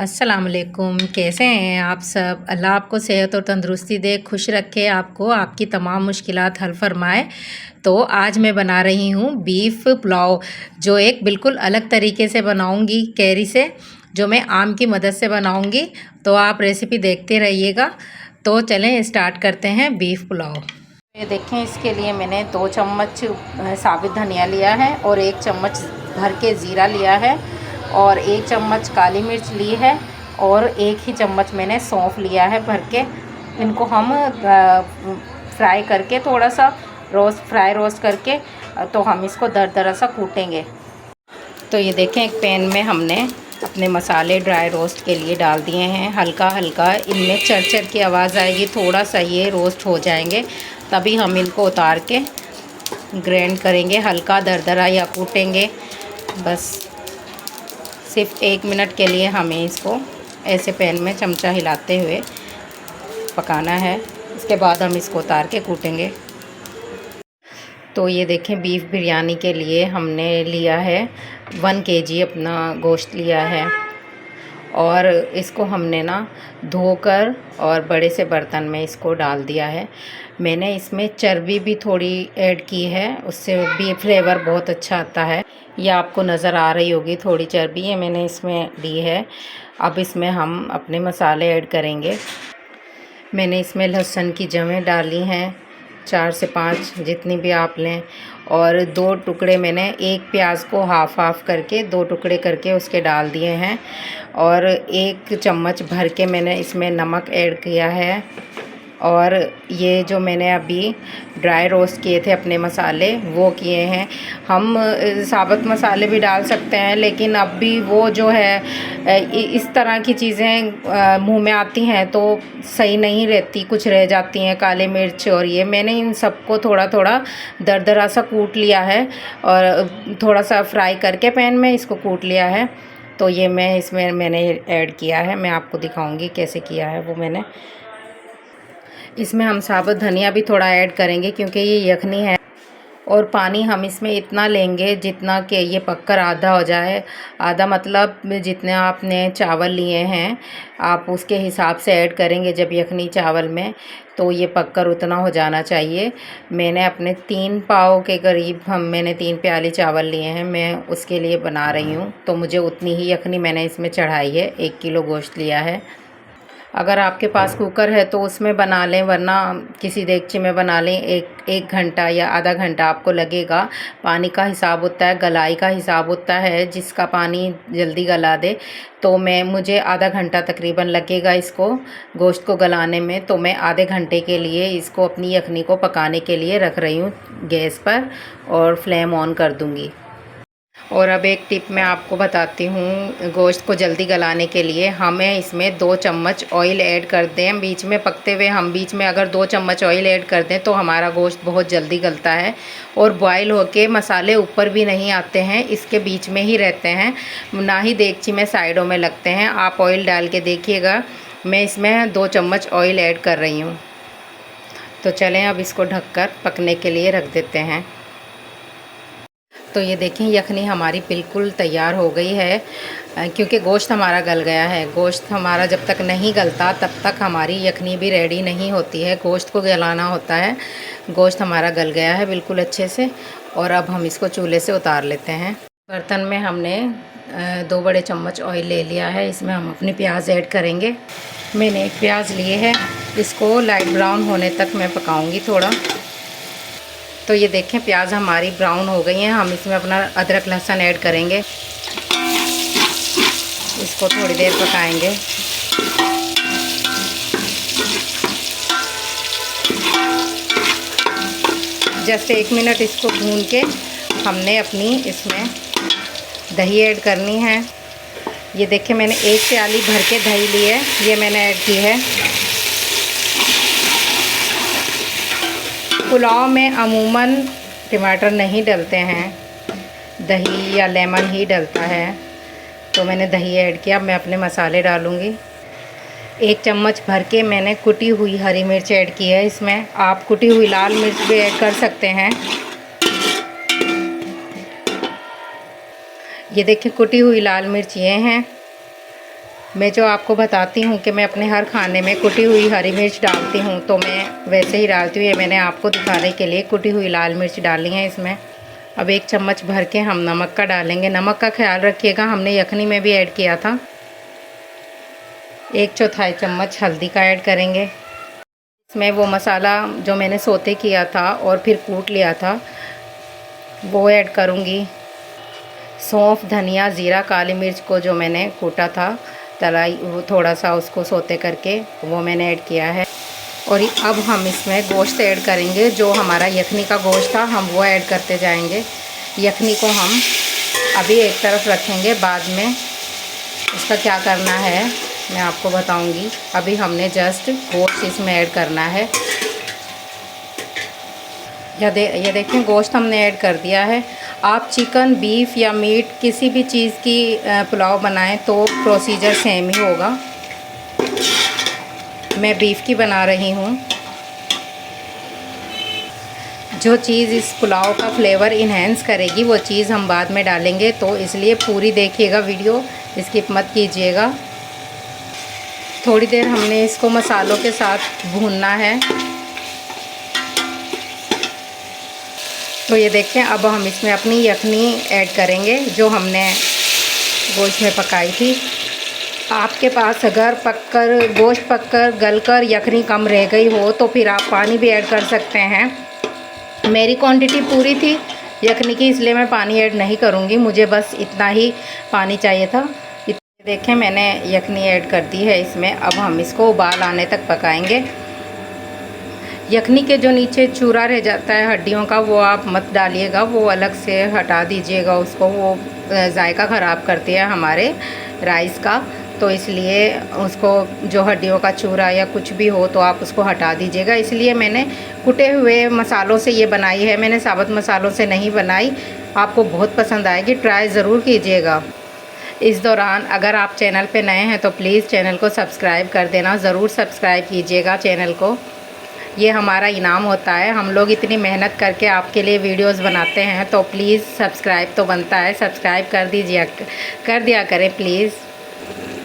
अस्सलाम वालेकुम। कैसे हैं आप सब? अल्लाह आपको सेहत और तंदुरुस्ती दे, खुश रखे आपको, आपकी तमाम मुश्किलात हल फरमाए। तो आज मैं बना रही हूँ बीफ पुलाव, जो एक बिल्कुल अलग तरीके से बनाऊँगी कैरी से, जो मैं आम की मदद से बनाऊँगी। तो आप रेसिपी देखते रहिएगा। तो चलें स्टार्ट करते हैं बीफ पुलाव। ये देखें, इसके लिए मैंने 2 चम्मच साबित धनिया लिया है और 1 चम्मच भर के ज़ीरा लिया है और 1 चम्मच काली मिर्च ली है और 1 ही चम्मच मैंने सौंफ लिया है भर के। इनको हम फ्राई करके, थोड़ा सा रोस्ट करके, तो हम इसको दरदरा सा कूटेंगे। तो ये देखें, एक पैन में हमने अपने मसाले ड्राई रोस्ट के लिए डाल दिए हैं। हल्का हल्का इनमें चरचर की आवाज़ आएगी, थोड़ा सा ये रोस्ट हो जाएंगे, तभी हम इनको उतार के ग्राइंड करेंगे, हल्का दरदरा या कूटेंगे। बस सिर्फ 1 मिनट के लिए हमें इसको ऐसे पैन में चमचा हिलाते हुए पकाना है। इसके बाद हम इसको उतार के कूटेंगे। तो ये देखें, बीफ बिरयानी के लिए हमने लिया है 1 केजी अपना गोश्त लिया है और इसको हमने ना धोकर और बड़े से बर्तन में इसको डाल दिया है। मैंने इसमें चर्बी भी थोड़ी ऐड की है, उससे भी फ्लेवर बहुत अच्छा आता है। ये आपको नज़र आ रही होगी थोड़ी चर्बी, ये मैंने इसमें दी है। अब इसमें हम अपने मसाले ऐड करेंगे। मैंने इसमें लहसुन की जवें डाली हैं, 4 से 5 जितनी भी आप लें, और 2 टुकड़े मैंने एक प्याज को हाफ करके 2 टुकड़े करके उसके डाल दिए हैं और 1 चम्मच भर के मैंने इसमें नमक ऐड किया है। और ये जो मैंने अभी ड्राई रोस्ट किए थे अपने मसाले, वो किए हैं। हम साबुत मसाले भी डाल सकते हैं, लेकिन अब भी वो जो है इस तरह की चीज़ें मुंह में आती हैं तो सही नहीं रहती, कुछ रह जाती हैं, काले मिर्च और ये। मैंने इन सबको थोड़ा थोड़ा दरदरा सा कूट लिया है और थोड़ा सा फ्राई करके पैन में इसको कूट लिया है। तो ये मैं इसमें मैंने ऐड किया है, मैं आपको दिखाऊंगी कैसे किया है वो मैंने। इसमें हम साबुत धनिया भी थोड़ा ऐड करेंगे क्योंकि ये यखनी है, और पानी हम इसमें इतना लेंगे जितना कि ये पककर आधा हो जाए। आधा मतलब जितने आपने चावल लिए हैं आप उसके हिसाब से ऐड करेंगे जब यखनी चावल में, तो ये पककर उतना हो जाना चाहिए। मैंने अपने 3 पाव के करीब मैंने 3 प्याली चावल लिए हैं, मैं उसके लिए बना रही हूँ, तो मुझे उतनी ही यखनी मैंने इसमें चढ़ाई है। 1 किलो गोश्त लिया है। अगर आपके पास कुकर है तो उसमें बना लें, वरना किसी देगची में बना लें। एक घंटा या आधा घंटा आपको लगेगा। पानी का हिसाब होता है, गलाई का हिसाब होता है, जिसका पानी जल्दी गला दे। तो मुझे आधा घंटा तकरीबन लगेगा इसको गोश्त को गलाने में। तो मैं आधे घंटे के लिए इसको अपनी यखनी को पकाने के लिए रख रही हूँ गैस पर और फ्लेम ऑन कर दूँगी। और अब एक टिप मैं आपको बताती हूँ, गोश्त को जल्दी गलाने के लिए हमें इसमें 2 चम्मच ऑयल ऐड कर दें बीच में पकते हुए। हम बीच में अगर 2 चम्मच ऑयल ऐड कर दें तो हमारा गोश्त बहुत जल्दी गलता है और बॉयल होके मसाले ऊपर भी नहीं आते हैं, इसके बीच में ही रहते हैं, ना ही देगची में साइडों में लगते हैं। आप ऑयल डाल के देखिएगा। मैं इसमें 2 चम्मच ऑयल ऐड कर रही हूँ। तो चलें अब इसको ढककर पकने के लिए रख देते हैं। तो ये देखें, यखनी हमारी बिल्कुल तैयार हो गई है क्योंकि गोश्त हमारा गल गया है। गोश्त हमारा जब तक नहीं गलता तब तक हमारी यखनी भी रेडी नहीं होती है। गोश्त को गलाना होता है। गोश्त हमारा गल गया है बिल्कुल अच्छे से, और अब हम इसको चूल्हे से उतार लेते हैं। बर्तन में हमने 2 बड़े चम्मच ऑयल ले लिया है। इसमें हम अपने प्याज ऐड करेंगे। मैंने 1 प्याज लिए है, इसको लाइट ब्राउन होने तक मैं पकाऊँगी थोड़ा। तो ये देखें, प्याज हमारी ब्राउन हो गई हैं। हम इसमें अपना अदरक लहसुन ऐड करेंगे, इसको थोड़ी देर पकाएंगे। जस्ट 1 मिनट इसको भून के हमने अपनी इसमें दही ऐड करनी है। ये देखें, मैंने 1 प्याली भर के दही ली है, ये मैंने ऐड की है। पुलाव में अमूमन टमाटर नहीं डलते हैं, दही या लेमन ही डलता है, तो मैंने दही ऐड किया। मैं अपने मसाले डालूँगी। 1 चम्मच भर के मैंने कुटी हुई हरी मिर्च ऐड की है इसमें। आप कुटी हुई लाल मिर्च भी ऐड कर सकते हैं। ये देखिए, कुटी हुई लाल मिर्च ये हैं। मैं जो आपको बताती हूँ कि मैं अपने हर खाने में कुटी हुई हरी मिर्च डालती हूँ, तो मैं वैसे ही डालती हूँ। ये मैंने आपको दिखाने के लिए कुटी हुई लाल मिर्च डाली है इसमें। अब 1 चम्मच भर के हम नमक का डालेंगे। नमक का ख्याल रखिएगा, हमने यखनी में भी ऐड किया था। 1/4 चम्मच हल्दी का ऐड करेंगे। इसमें वो मसाला जो मैंने सोते किया था और फिर कूट लिया था वो ऐड करूँगी। सौंफ, धनिया, ज़ीरा, काली मिर्च को जो मैंने कूटा था तलाई, वो थोड़ा सा उसको सोते करके वो मैंने ऐड किया है। और अब हम इसमें गोश्त ऐड करेंगे। जो हमारा यखनी का गोश्त था हम वो ऐड करते जाएंगे। यखनी को हम अभी एक तरफ रखेंगे, बाद में इसका क्या करना है मैं आपको बताऊंगी। अभी हमने जस्ट गोश्त इसमें ऐड करना है। ये देखें, गोश्त हमने ऐड कर दिया है। आप चिकन, बीफ या मीट किसी भी चीज़ की पुलाव बनाएं तो प्रोसीजर सेम ही होगा। मैं बीफ की बना रही हूँ। जो चीज़ इस पुलाव का फ्लेवर इन्हेंस करेगी वो चीज़ हम बाद में डालेंगे, तो इसलिए पूरी देखिएगा वीडियो, स्किप मत कीजिएगा। थोड़ी देर हमने इसको मसालों के साथ भूनना है। तो ये देखें, अब हम इसमें अपनी यखनी ऐड करेंगे जो हमने गोश्त में पकाई थी। आपके पास अगर गोश्त पककर गलकर यखनी कम रह गई हो तो फिर आप पानी भी ऐड कर सकते हैं। मेरी क्वांटिटी पूरी थी यखनी की, इसलिए मैं पानी ऐड नहीं करूँगी। मुझे बस इतना ही पानी चाहिए था। देखें, मैंने यखनी ऐड कर दी है इसमें। अब हम इसको उबाल आने तक पकाएंगे। यखनी के जो नीचे चूरा रह जाता है हड्डियों का, वो आप मत डालिएगा, वो अलग से हटा दीजिएगा उसको। वो जायका ख़राब करती है हमारे राइस का, तो इसलिए उसको जो हड्डियों का चूरा या कुछ भी हो तो आप उसको हटा दीजिएगा। इसलिए मैंने कुटे हुए मसालों से ये बनाई है, मैंने साबुत मसालों से नहीं बनाई। आपको बहुत पसंद आएगी, ट्राई ज़रूर कीजिएगा। इस दौरान अगर आप चैनल पे नए हैं तो प्लीज़ चैनल को सब्सक्राइब कर देना, ज़रूर सब्सक्राइब कीजिएगा चैनल को। ये हमारा इनाम होता है, हम लोग इतनी मेहनत करके आपके लिए वीडियोस बनाते हैं, तो प्लीज़ सब्सक्राइब तो बनता है, सब्सक्राइब कर दिया करें प्लीज़।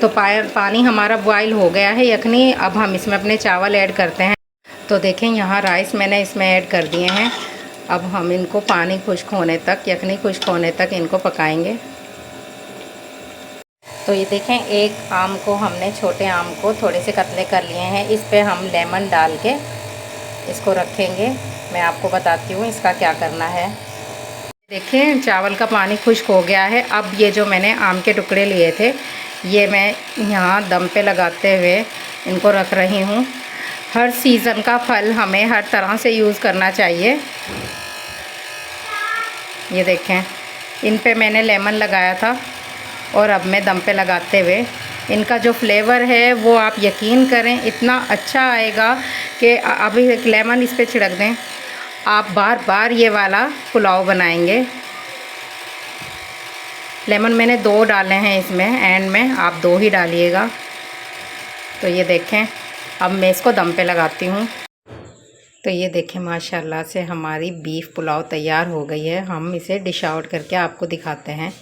तो पानी हमारा बॉयल हो गया है यखनी। अब हम इसमें अपने चावल ऐड करते हैं। तो देखें, यहाँ राइस मैंने इसमें ऐड कर दिए हैं। अब हम इनको पानी खुश्क होने तक, यखनी खुश्क होने तक इनको पकाएंगे। तो ये देखें, एक आम को हमने, छोटे आम को थोड़े से कतले कर लिए हैं। इस पे हम लेमन डाल के इसको रखेंगे। मैं आपको बताती हूँ इसका क्या करना है। देखें, चावल का पानी खुश्क हो गया है। अब ये जो मैंने आम के टुकड़े लिए थे ये मैं यहाँ दम पे लगाते हुए इनको रख रही हूँ। हर सीज़न का फल हमें हर तरह से यूज़ करना चाहिए। ये देखें, इन पे मैंने लेमन लगाया था और अब मैं दम पे लगाते हुए इनका जो फ्लेवर है वो आप यकीन करें इतना अच्छा आएगा कि अभी एक लेमन इस पे छिड़क दें, आप बार बार ये वाला पुलाव बनाएंगे। लेमन मैंने 2 डाले हैं इसमें, एंड में आप 2 ही डालिएगा। तो ये देखें, अब मैं इसको दम पे लगाती हूँ। तो ये देखें, माशाल्लाह से हमारी बीफ पुलाव तैयार हो गई है। हम इसे डिश आउट करके आपको दिखाते हैं।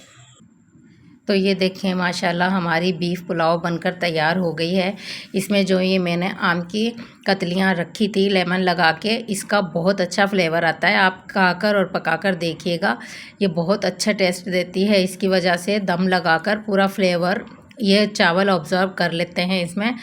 तो ये देखें, माशाल्लाह हमारी बीफ पुलाव बनकर तैयार हो गई है। इसमें जो ये मैंने आम की कतलियाँ रखी थी लेमन लगा के, इसका बहुत अच्छा फ्लेवर आता है। आप खाकर और पकाकर देखिएगा, ये बहुत अच्छा टेस्ट देती है। इसकी वजह से दम लगाकर पूरा फ्लेवर ये चावल ऑब्ज़र्व कर लेते हैं इसमें।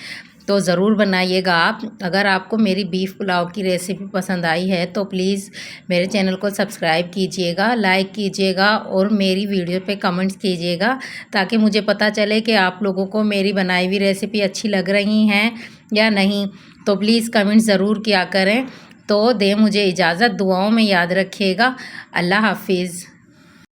तो ज़रूर बनाइएगा आप। अगर आपको मेरी बीफ पुलाव की रेसिपी पसंद आई है तो प्लीज़ मेरे चैनल को सब्सक्राइब कीजिएगा, लाइक कीजिएगा और मेरी वीडियो पे कमेंट्स कीजिएगा, ताकि मुझे पता चले कि आप लोगों को मेरी बनाई हुई रेसिपी अच्छी लग रही हैं या नहीं। तो प्लीज़ कमेंट ज़रूर किया करें। तो दें मुझे इजाज़त, दुआओं में याद रखिएगा। अल्लाह हाफिज़।